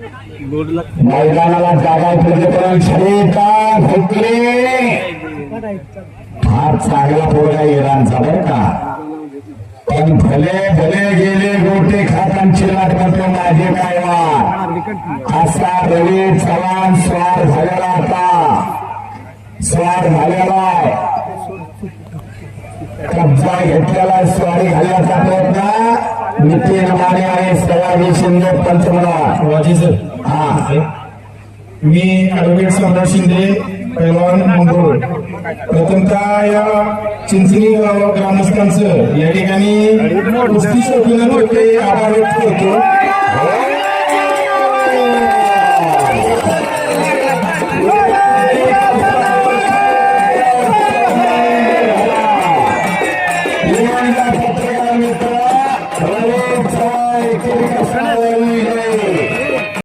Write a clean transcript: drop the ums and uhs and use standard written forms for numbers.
मैदानाला जागा उपलब्ध शरीरता फुटले हा चांगला पोरगा इराणचा बरं का पण भले भले गेले गोटे खातांची लाट म्हणतो माझे काय असा रवी चव्हाण स्वार झालेला आता स्वार झालेला कब्जा घेतलेला स्वारी घालण्याचा प्रयत्न नितीन माने आणि सयाजी शिंदे पंचमला वाजी सर हा मी ॲडव्होकेट सम्राट शिंदे पैलवान मंगरूळ प्रथमतः या चिंचणी ग्रामस्थांचं या ठिकाणी कुस्ती शौकीनांतर्फे आभार व्यक्त करतो.